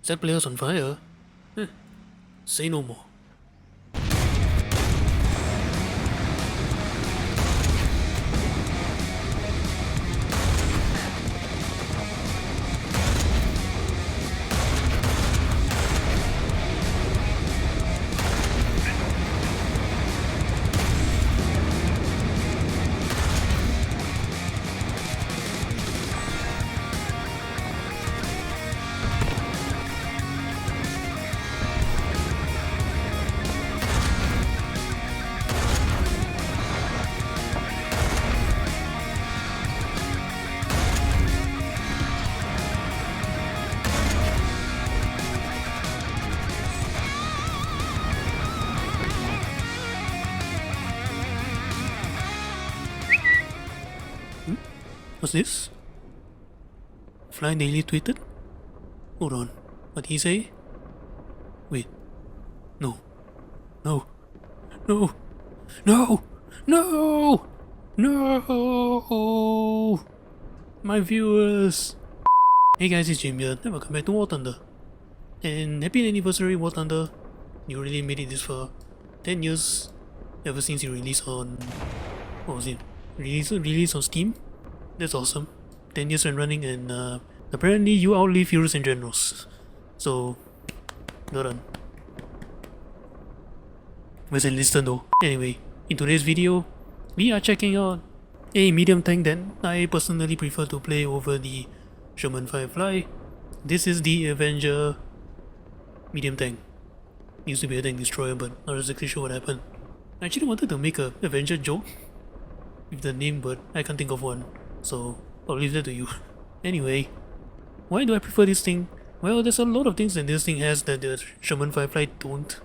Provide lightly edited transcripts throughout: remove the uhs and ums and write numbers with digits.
Set players on fire? Say no more. What's this? Phlydaily tweeted? Hold on. What'd he say? Wait. No. No. No. No! No! No! My viewers! Hey guys, it's Jim here, and welcome back to War Thunder. And happy anniversary, War Thunder. You really made it this far. 10 years ever since you released on... what was it? Release on Steam? That's awesome. 10 years and running, and apparently you outlive heroes and generals. So, well done. Where's enlisted though? Anyway, in today's video, we are checking out a medium tank that I personally prefer to play over the Sherman Firefly. This is the Avenger medium tank. Used to be a tank destroyer, but not exactly sure what happened. I actually wanted to make a Avenger joke with the name, but I can't think of one. So I'll leave that to you. Anyway, why do I prefer this thing? Well, there's a lot of things that this thing has that the Sherman Firefly don't.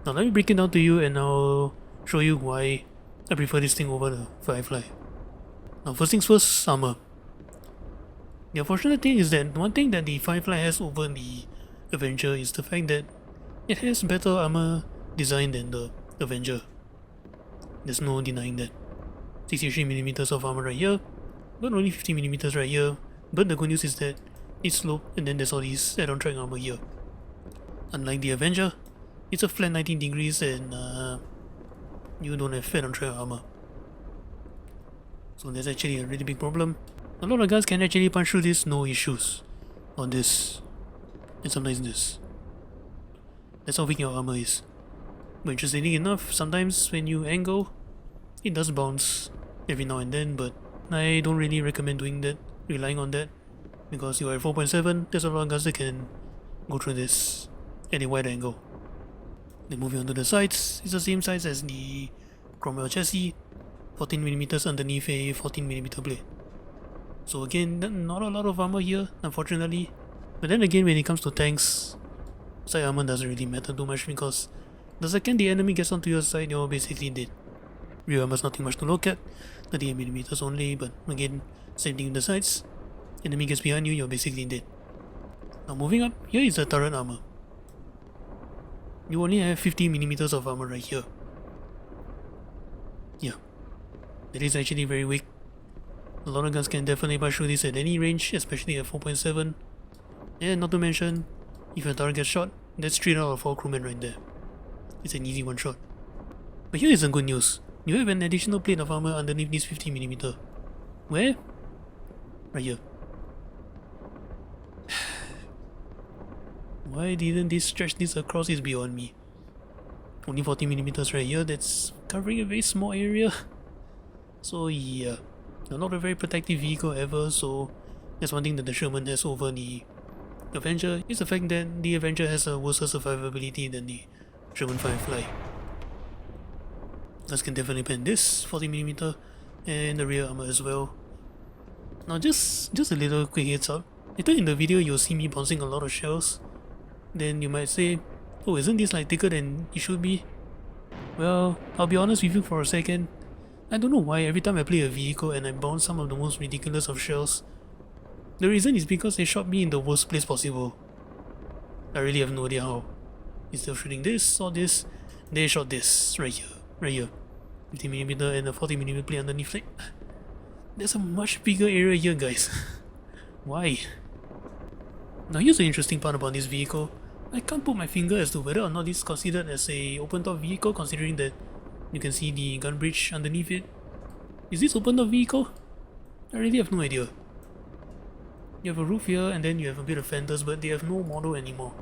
Now let me break it down to you and I'll show you why I prefer this thing over the Firefly. Now first things first, armor. The unfortunate thing is that one thing that the Firefly has over the Avenger is the fact that it has better armor design than the Avenger. There's no denying that. 63mm of armor right here, but only 50mm right here. But the good news is that it's slow, and then there's all these add-on track armor here. Unlike the Avenger, it's a flat 19 degrees and you don't have add-on track armor. So that's actually a really big problem. A lot of guys can actually punch through this, no issues. On this, and sometimes this. That's how weak your armor is. But interestingly enough, sometimes when you angle, it does bounce every now and then, but I don't really recommend doing that, relying on that, because you are at 4.7, there's a lot of guys that can go through this at a wide angle. Then moving on to the sides, it's the same size as the Cromwell chassis, 14mm underneath a 14mm blade. So again, not a lot of armor here, unfortunately. But then again, when it comes to tanks, side armor doesn't really matter too much, because the second the enemy gets onto your side, you're basically dead. Rear armor's nothing much to look at, 38mm only, but again, same thing with the sides. Enemy gets behind you, you're basically dead. Now moving up, here is the turret armor. You only have 50mm of armor right here. Yeah, that is actually very weak. A lot of guns can definitely punch through this at any range, especially at 4.7. And not to mention, if your turret gets shot, that's 3 out of 4 crewmen right there. It's an easy one shot. But here is some good news. You have an additional plate of armor underneath this 50mm. Where? Right here. Why didn't they stretch this across is beyond me. Only 40mm right here, that's covering a very small area. So yeah, not a very protective vehicle ever, so that's one thing that the Sherman has over the Avenger, is the fact that the Avenger has a worse survivability than the Sherman Firefly. Guys can definitely pen this 40mm and the rear armor as well. Now just a little quick heads up. Later in the video you'll see me bouncing a lot of shells. Then you might say, oh, isn't this like thicker than it should be? Well, I'll be honest with you for a second. I don't know why every time I play a vehicle and I bounce some of the most ridiculous of shells, the reason is because they shot me in the worst place possible. I really have no idea how. Instead of shooting this or this, they shot this right here. 50mm and a 40mm plate underneath. Like, there's a much bigger area here, guys. Why? Now here's the interesting part about this vehicle. I can't put my finger as to whether or not this is considered as a open top vehicle, considering that you can see the gun bridge underneath it. Is this open top vehicle? I really have no idea. You have a roof here and then you have a bit of fenders, but they have no model anymore.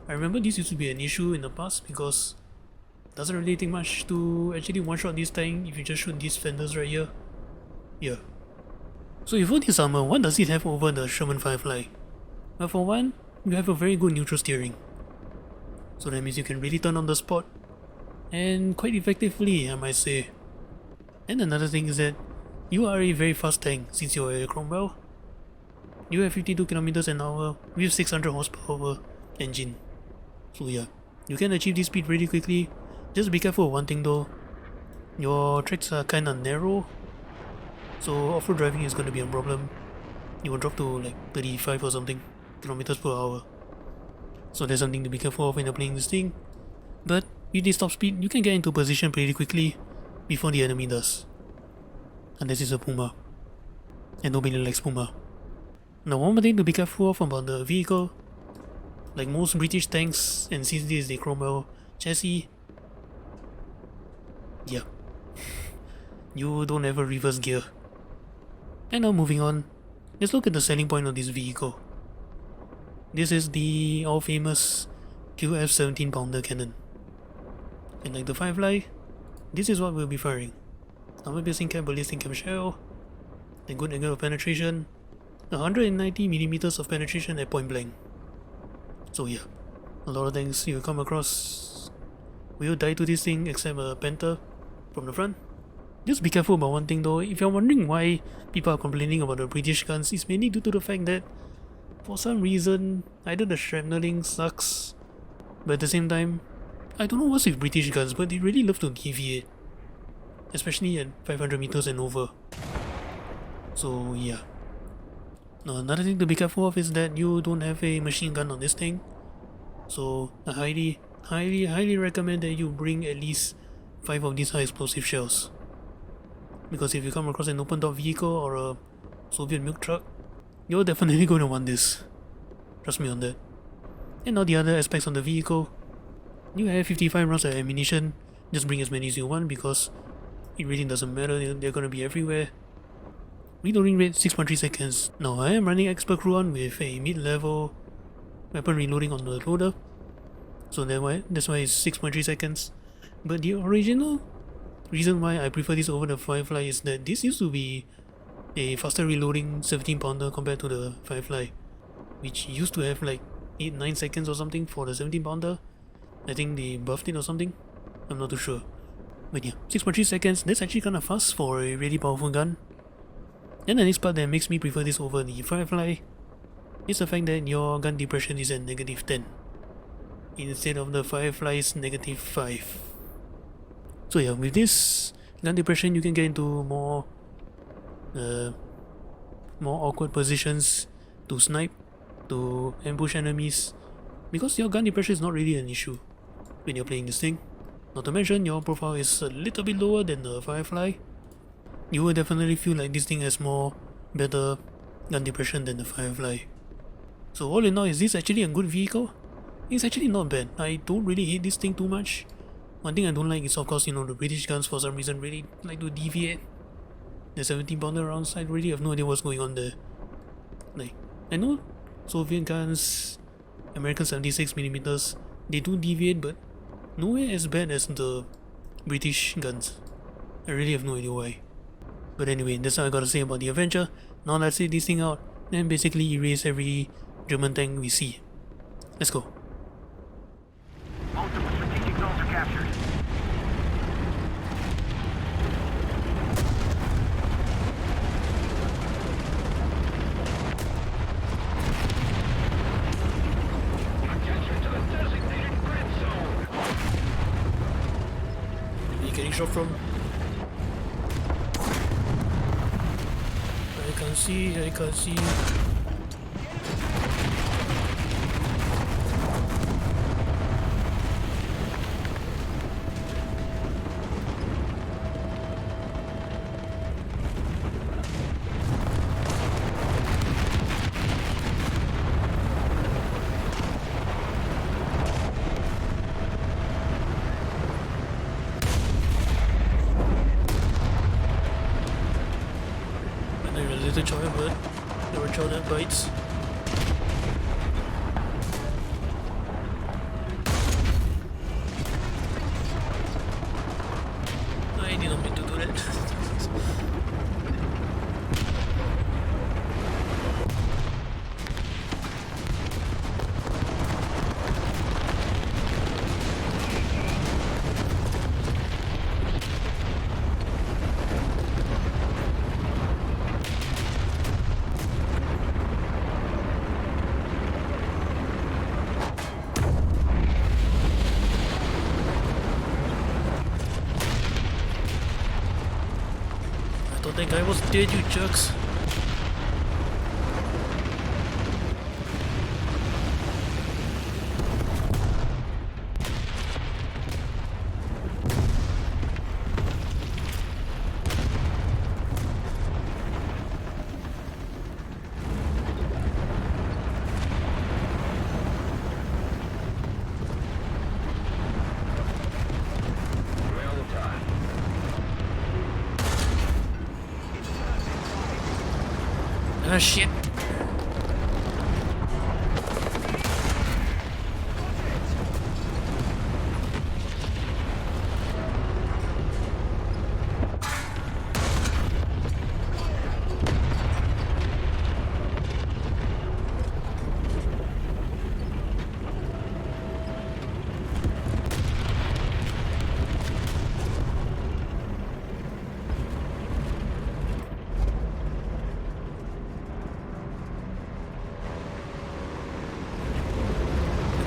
I remember this used to be an issue in the past because it doesn't really take much to actually one-shot this tank if you just shoot these fenders right here. Yeah. So if all this armor, what does it have over the Sherman Firefly? Well, for one, you have a very good neutral steering. So that means you can really turn on the spot. And quite effectively, I might say. And another thing is that you are a very fast tank since you are a Cromwell. You have 52 kilometers an hour with 600 horsepower engine. So yeah, you can achieve this speed really quickly. Just be careful of one thing though. Your tracks are kinda narrow. So off-road driving is gonna be a problem. You will drop to like 35 or something kilometers per hour. So there's something to be careful of when you're playing this thing. But with this top speed, you can get into position pretty quickly before the enemy does. And this is a Puma. And nobody likes Puma. Now one more thing to be careful of about the vehicle. Like most British tanks, and since this is the Cromwell chassis, yeah, you don't have a reverse gear. And now moving on, let's look at the selling point of this vehicle. This is the all-famous QF 17 pounder cannon. And like the Firefly, this is what we'll be firing. Armor piercing cap, ballistic cap shell, then good angle of penetration, 190mm of penetration at point blank. So yeah, a lot of things you come across will die to this thing except a Panther from the front. Just be careful about one thing though. If you're wondering why people are complaining about the British guns, it's mainly due to the fact that for some reason either the shrapneling sucks, but at the same time, I don't know what's with British guns, but they really love to deviate, especially at 500 meters and over. So yeah. Now another thing to be careful of is that you don't have a machine gun on this thing. So I highly recommend that you bring at least 5 of these high explosive shells. Because if you come across an open top vehicle or a Soviet milk truck, you're definitely going to want this. Trust me on that. And all the other aspects on the vehicle, you have 55 rounds of ammunition. Just bring as many as you want because it really doesn't matter, they're going to be everywhere. Reloading rate 6.3 seconds. Now I am running Expert Crew on with a mid-level weapon reloading on the loader, so that's why it's 6.3 seconds. But the original reason why I prefer this over the Firefly is that this used to be a faster reloading 17 pounder compared to the Firefly, which used to have like 8-9 seconds or something for the 17 pounder. I think they buffed it or something, I'm not too sure. But yeah, 6.3 seconds, that's actually kinda fast for a really powerful gun. And the next part that makes me prefer this over the Firefly is the fact that your gun depression is at -10 instead of the Firefly's -5. So yeah, with this gun depression you can get into more awkward positions to snipe, to ambush enemies, because your gun depression is not really an issue when you're playing this thing. Not to mention your profile is a little bit lower than the Firefly. You will definitely feel like this thing has better gun depression than the Firefly. So all in all, is this actually a good vehicle? It's actually not bad. I don't really hate this thing too much. One thing I don't like is of course, the British guns for some reason really like to deviate. The 17 pounder rounds, I really have no idea what's going on there. Like, I know Soviet guns, American 76mm, they do deviate, but nowhere as bad as the British guns. I really have no idea why. But anyway, that's all I gotta say about the Avenger. Now let's take this thing out and basically erase every German tank we see. Let's go. Multiple strategic zones are captured. Attention to the designated red zone. Where are you getting shot from? I can see. much oil, but there were chocolate bites. I didn't mean to do that. I thought that guy was dead, you jerks. Well done. Ah, shit.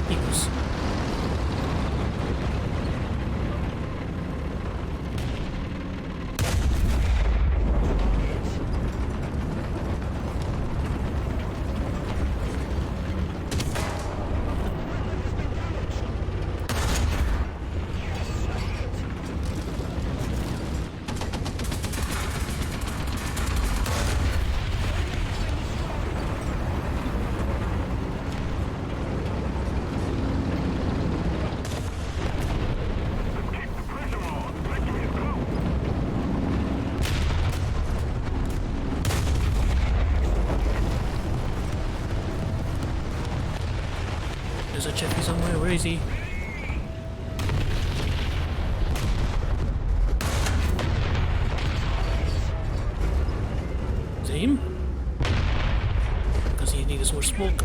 Equals. Keep the pressure on. Let me go. There's a Chappie somewhere, where is he? Is it him? Because he needs more smoke.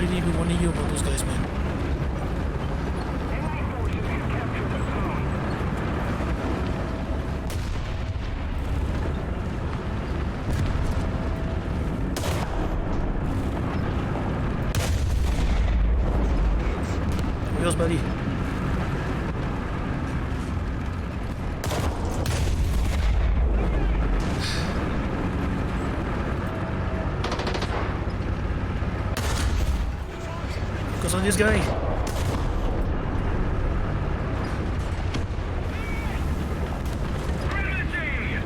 really even want to hear about those guys, man. Enemy forces have captured the zone. Where's buddy? Focus on this guy. We're ahead of the enemy.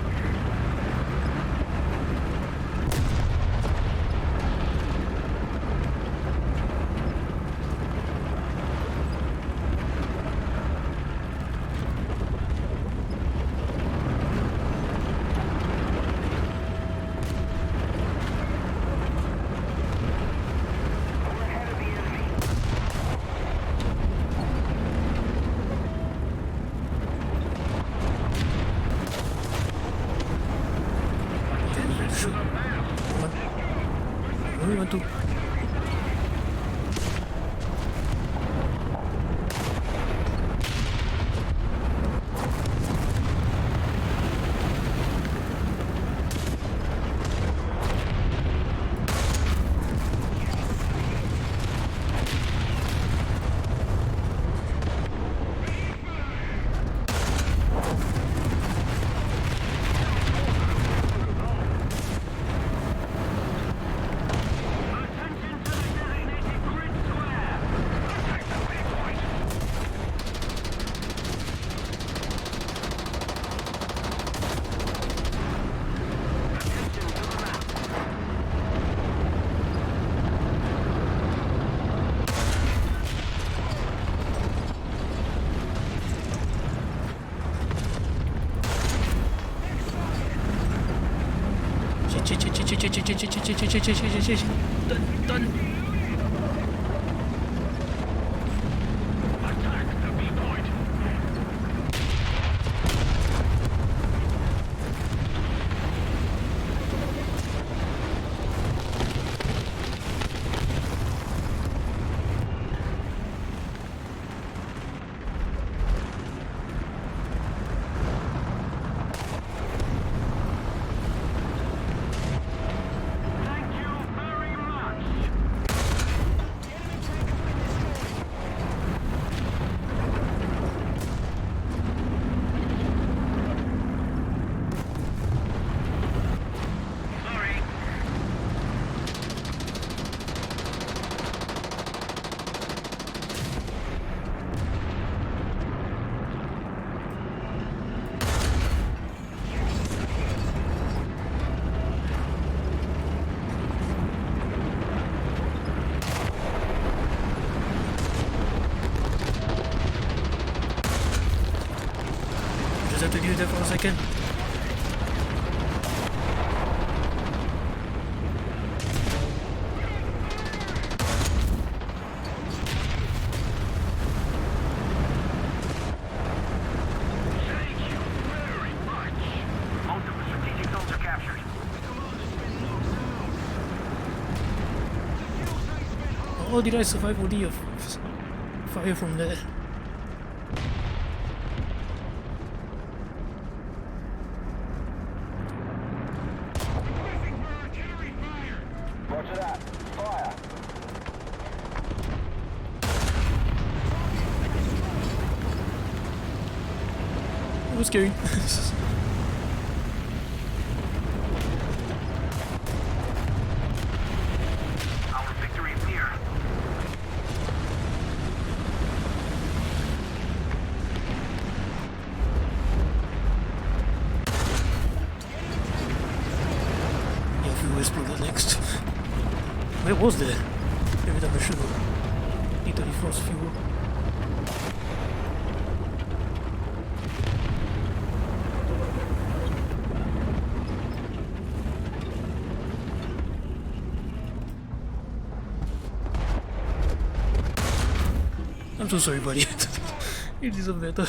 Shoot. Where we went to? Attention to the designated grid square. Attack the waypoint. Attention to the map. Done. Attack the waypoint. Thank you very much. Sorry. Just have to do that for a second. Thank you very much. Most of the strategic zones are captured. Oh, did I survive only a fire from there? Roger that. Fire. It was scary. Our victory is near. Yeah, if we whisper the next. Where was there? Maybe that mission. Need to defrost fuel. I'm so sorry, buddy. You deserve better.